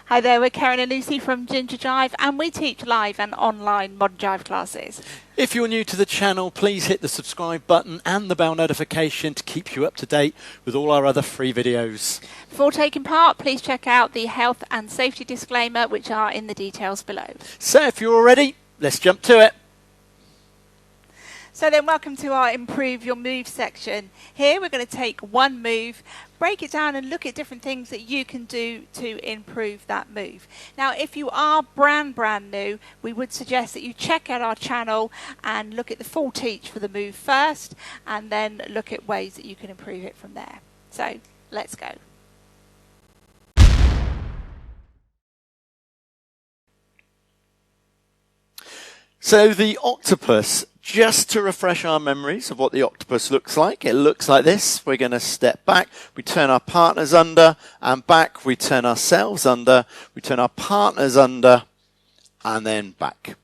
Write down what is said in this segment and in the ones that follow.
Hi there, we're Kerrin and Luci from Jive, and we teach live and online modern Jive classes. If you're new to the channel, please hit the subscribe button and the bell notification to keep you up to date with all our other free videos. Before taking part, please check out the health and safety disclaimer, which are in the details below. So if you're all ready, let's jump to it. So then, welcome to our Improve Your Move section. Here we're going to take one move, break it down and look at different things that you can do to improve that move. Now, if you are brand new, we would suggest that you check out our channel and look at the full teach for the move first, and then look at ways that you can improve it from there. So let's go. So the octopus, just to refresh our memories of what the octopus looks like, it looks like this. We're going to step back, we turn our partners under and back, we turn ourselves under, we turn our partners under and then back.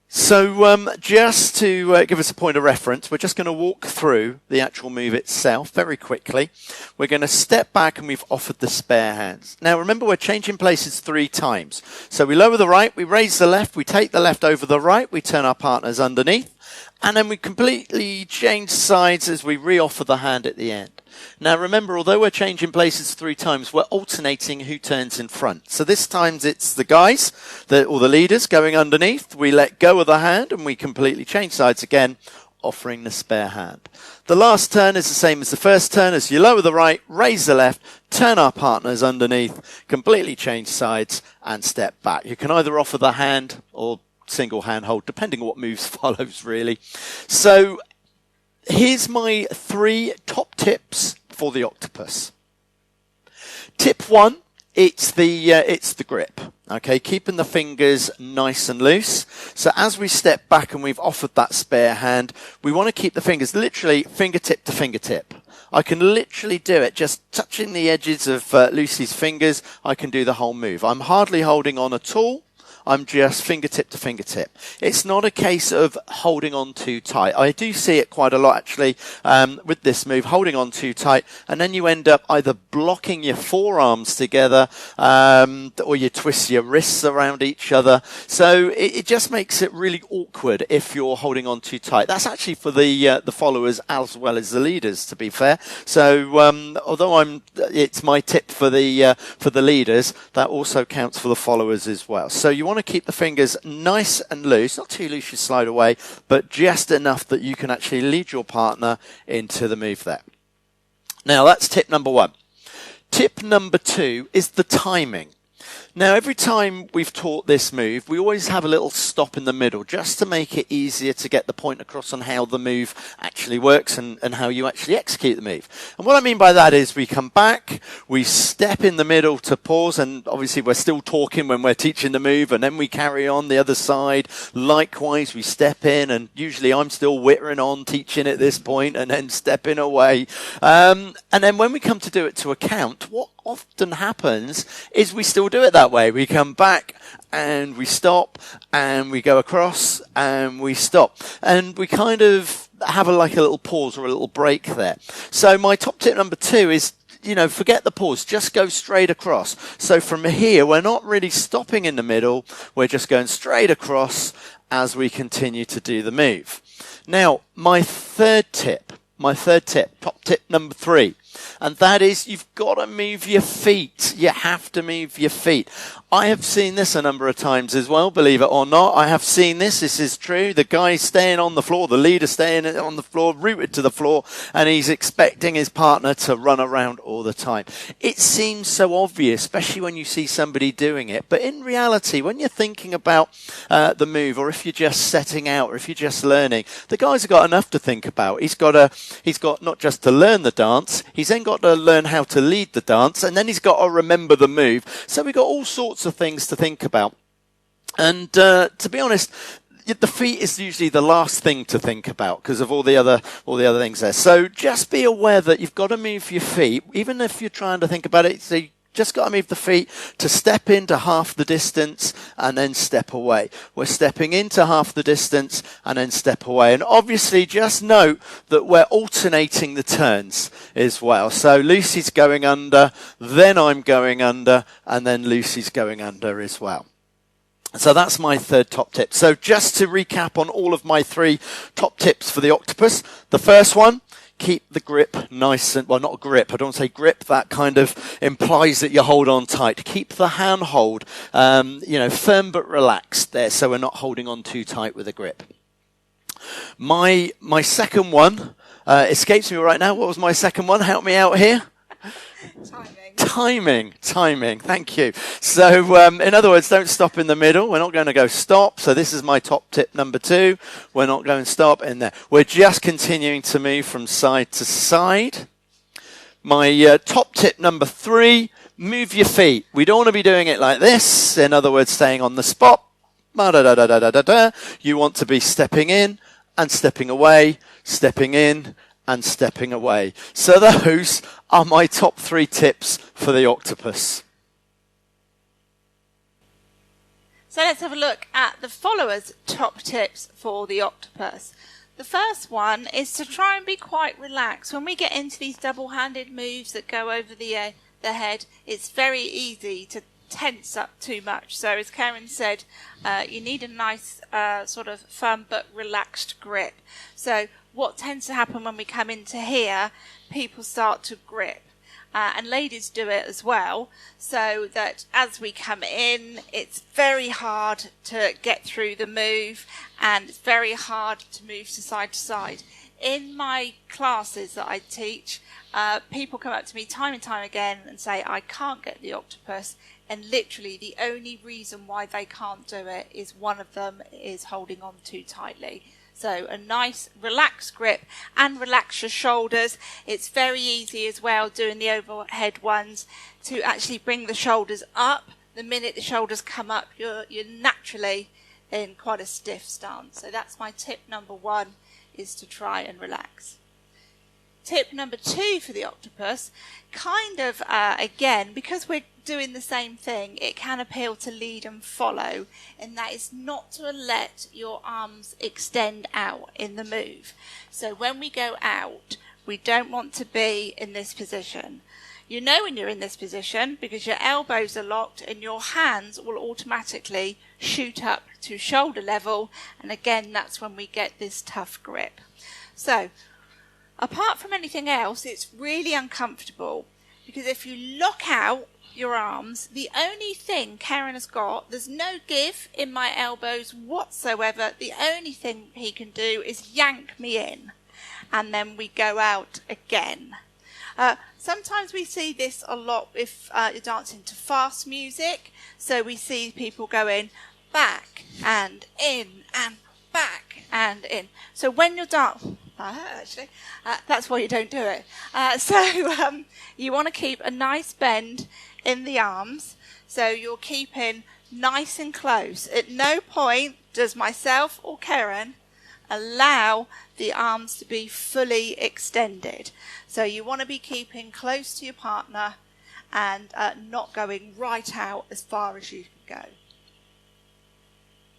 So just to give us a point of reference, we're just going to walk through the actual move itself very quickly. We're going to step back and we've offered the spare hands. Now remember, we're changing places 3 times. So we lower the right, we raise the left, we take the left over the right, we turn our partners underneath, and then we completely change sides as we re-offer the hand at the end. Now remember, although we're changing places 3 times, we're alternating who turns in front. So this time it's the guys, or the leaders, going underneath. We let go of the hand and we completely change sides again, offering the spare hand. The last turn is the same as the first turn. As you lower the right, raise the left, turn our partners underneath, completely change sides and step back. You can either offer the hand or single hand hold, depending on what moves follows really. So here's my 3 top tips for the octopus. Tip 1, it's the grip. Okay, keeping the fingers nice and loose. So as we step back and we've offered that spare hand, we want to keep the fingers literally fingertip to fingertip. I can literally do it just touching the edges of Lucy's fingers. I can do the whole move. I'm hardly holding on at all. I'm just fingertip to fingertip. It's not a case of holding on too tight. I do see it quite a lot actually with this move, holding on too tight, and then you end up either blocking your forearms together or you twist your wrists around each other. So it just makes it really awkward if you're holding on too tight. That's actually for the followers as well as the leaders, to be fair. So although it's my tip for the leaders, that also counts for the followers as well. So you want to keep the fingers nice and loose, not too loose you slide away, but just enough that you can actually lead your partner into the move there. Now that's tip number 1. Tip number 2 is the timing. Now every time we've taught this move, we always have a little stop in the middle just to make it easier to get the point across on how the move actually works and how you actually execute the move. And what I mean by that is we come back, we step in the middle to pause, and obviously we're still talking when we're teaching the move, and then we carry on the other side. Likewise, we step in, and usually I'm still whittering on teaching at this point and then stepping away. And then when we come to do it to a count, what often happens is we still do it that way. We come back and we stop and we go across and we stop, and we kind of have like a little pause or a little break there. So my top tip number 2 is, forget the pause, just go straight across. So from here, we're not really stopping in the middle, we're just going straight across as we continue to do the move. Now, my third tip, top tip number 3, and that is you've got to move your feet. You have to move your feet. I have seen this a number of times as well, believe it or not. I have seen this. This is true. The guy staying on the floor, the leader staying on the floor, rooted to the floor, and he's expecting his partner to run around all the time. It seems so obvious, especially when you see somebody doing it. But in reality, when you're thinking about the move, or if you're just setting out, or if you're just learning, the guy's got enough to think about. He's got not just to learn the dance, he's then got to learn how to lead the dance, and then he's got to remember the move. So we've got all sorts of things to think about. And to be honest, the feet is usually the last thing to think about because of all the other things there. So just be aware that you've got to move your feet, even if you're trying to think about it. So just got to move the feet to step into half the distance and then step away. We're stepping into half the distance and then step away. And obviously just note that we're alternating the turns as well. So Lucy's going under, then I'm going under, and then Lucy's going under as well. So that's my third top tip. So just to recap on all of my 3 top tips for the octopus. The first one, keep the grip nice and, well, not grip, I don't say grip, that kind of implies that you hold on tight. Keep the hand hold, firm but relaxed there, so we're not holding on too tight with the grip. My second one escapes me right now. What was my second one? Help me out here. Timing. Thank you. So, in other words, don't stop in the middle. We're not going to go stop. So this is my top tip number 2. We're not going to stop in there. We're just continuing to move from side to side. My top tip number 3, move your feet. We don't want to be doing it like this. In other words, staying on the spot. You want to be stepping in and stepping away, stepping in and stepping away. So those are my top 3 tips for the octopus. So let's have a look at the followers' top tips for the octopus. The first one is to try and be quite relaxed. When we get into these double-handed moves that go over the head, it's very easy to tense up too much. So as Kerrin said, you need a nice sort of firm but relaxed grip. So what tends to happen when we come into here, people start to grip. And ladies do it as well, so that as we come in, it's very hard to get through the move, and it's very hard to move to side. In my classes that I teach, people come up to me time and time again and say, I can't get the octopus, and literally the only reason why they can't do it is one of them is holding on too tightly. So a nice relaxed grip and relax your shoulders. It's very easy as well doing the overhead ones to actually bring the shoulders up. The minute the shoulders come up, you're naturally in quite a stiff stance. So that's my tip number 1, is to try and relax. Tip number 2 for the octopus, kind of, again, because we're doing the same thing, it can appeal to lead and follow, and that is not to let your arms extend out in the move. So when we go out, we don't want to be in this position. You know when you're in this position because your elbows are locked and your hands will automatically shoot up to shoulder level, and again, that's when we get this tough grip. So apart from anything else, it's really uncomfortable because if you lock out your arms, the only thing Kerrin has got, there's no give in my elbows whatsoever. The only thing he can do is yank me in, and then we go out again. Sometimes we see this a lot if you're dancing to fast music, so we see people going back and in and back and in. So when you're dancing, actually, that's why you don't do it. You want to keep a nice bend in the arms, so you're keeping nice and close. At no point does myself or Kerrin allow the arms to be fully extended. So you want to be keeping close to your partner and not going right out as far as you can go.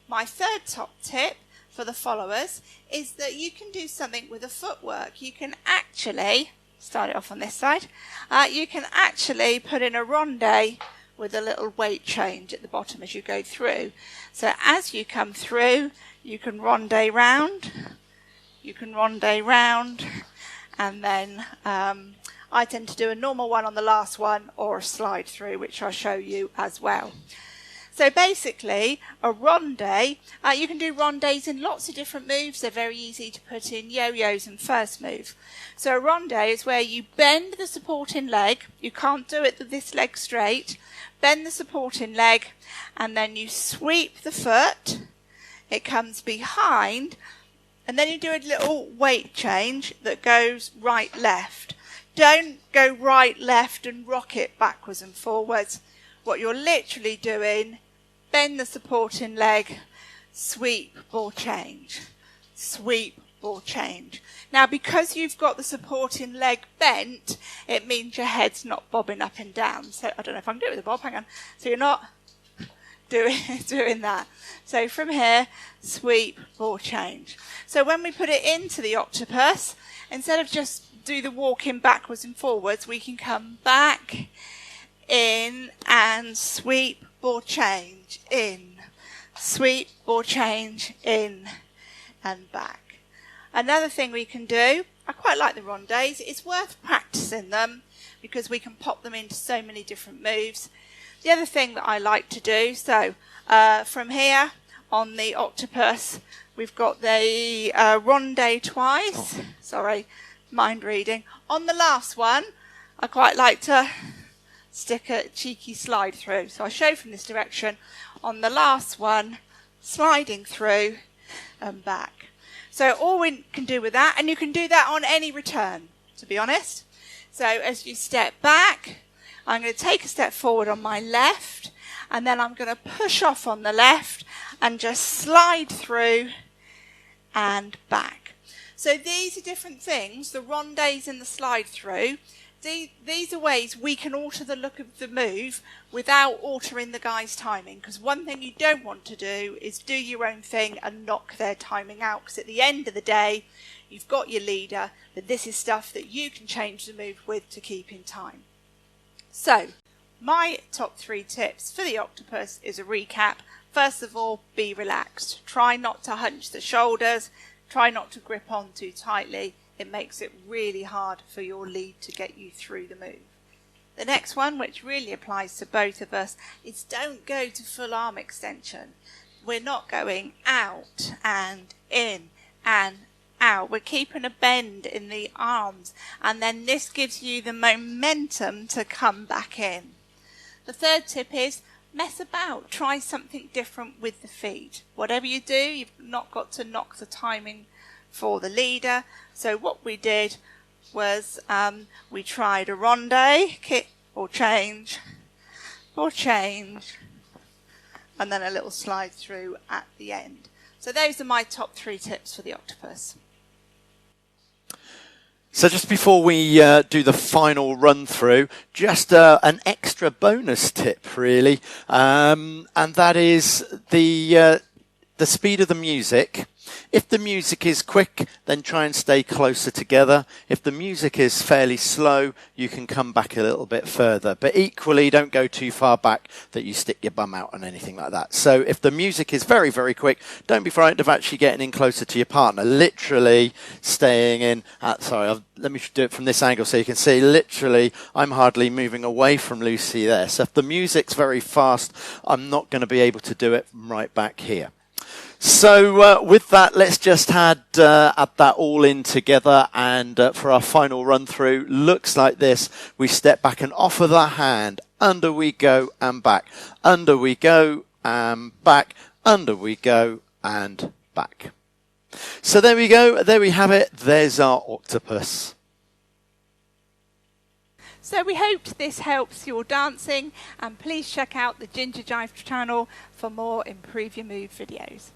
My third top tip for the followers is that you can do something with the footwork. You can actually start it off on this side. You can actually put in a ronde with a little weight change at the bottom as you go through. So as you come through, you can ronde round, and then I tend to do a normal one on the last one or a slide through, which I'll show you as well. So basically, a ronde, you can do rondes in lots of different moves. They're very easy to put in yo-yos and first move. So a ronde is where you bend the supporting leg. You can't do it with this leg straight. Bend the supporting leg, and then you sweep the foot. It comes behind, and then you do a little weight change that goes right-left. Don't go right-left and rock it backwards and forwards. What you're literally doing, bend the supporting leg, sweep, ball change. Sweep, ball change. Now, because you've got the supporting leg bent, it means your head's not bobbing up and down. So I don't know if I can do it with a bob, hang on. So you're not doing that. So from here, sweep, ball change. So when we put it into the octopus, instead of just do the walking backwards and forwards, we can come back, in, and sweep, ball change, in. Sweep, ball change, in, and back. Another thing we can do, I quite like the rondes, it's worth practicing them because we can pop them into so many different moves. The other thing that I like to do, so from here on the octopus, we've got the ronde twice. Sorry, mind reading. On the last one, I quite like to stick a cheeky slide through. So I show from this direction. On the last one, sliding through and back. So all we can do with that, and you can do that on any return, to be honest. So as you step back, I'm going to take a step forward on my left, and then I'm going to push off on the left and just slide through and back. So these are different things, the rondes and the slide through. These are ways we can alter the look of the move without altering the guy's timing. Because one thing you don't want to do is do your own thing and knock their timing out. Because at the end of the day, you've got your leader, but this is stuff that you can change the move with to keep in time. So, my top 3 tips for the octopus is a recap. First of all, be relaxed. Try not to hunch the shoulders. Try not to grip on too tightly. It makes it really hard for your lead to get you through the move. The next one, which really applies to both of us, is don't go to full arm extension. We're not going out and in and out. We're keeping a bend in the arms, and then this gives you the momentum to come back in. The third tip is mess about. Try something different with the feet. Whatever you do, you've not got to knock the timing for the leader. So what we did was we tried a ronde, kick or change, and then a little slide through at the end. So those are my top 3 tips for the octopus. So just before we do the final run through, just an extra bonus tip really, and that is the speed of the music. If the music is quick, then try and stay closer together. If the music is fairly slow, you can come back a little bit further. But equally, don't go too far back that you stick your bum out and anything like that. So if the music is very, very quick, don't be frightened of actually getting in closer to your partner. Literally staying in. Let me do it from this angle so you can see. Literally, I'm hardly moving away from Lucy there. So if the music's very fast, I'm not going to be able to do it right back here. So with that, let's just add that all in together, and for our final run through, looks like this. We step back and offer the hand, under we go and back, under we go and back, under we go and back. So there we go, there we have it, there's our octopus. So we hope this helps your dancing, and please check out the Jive channel for more Improve Your Move videos.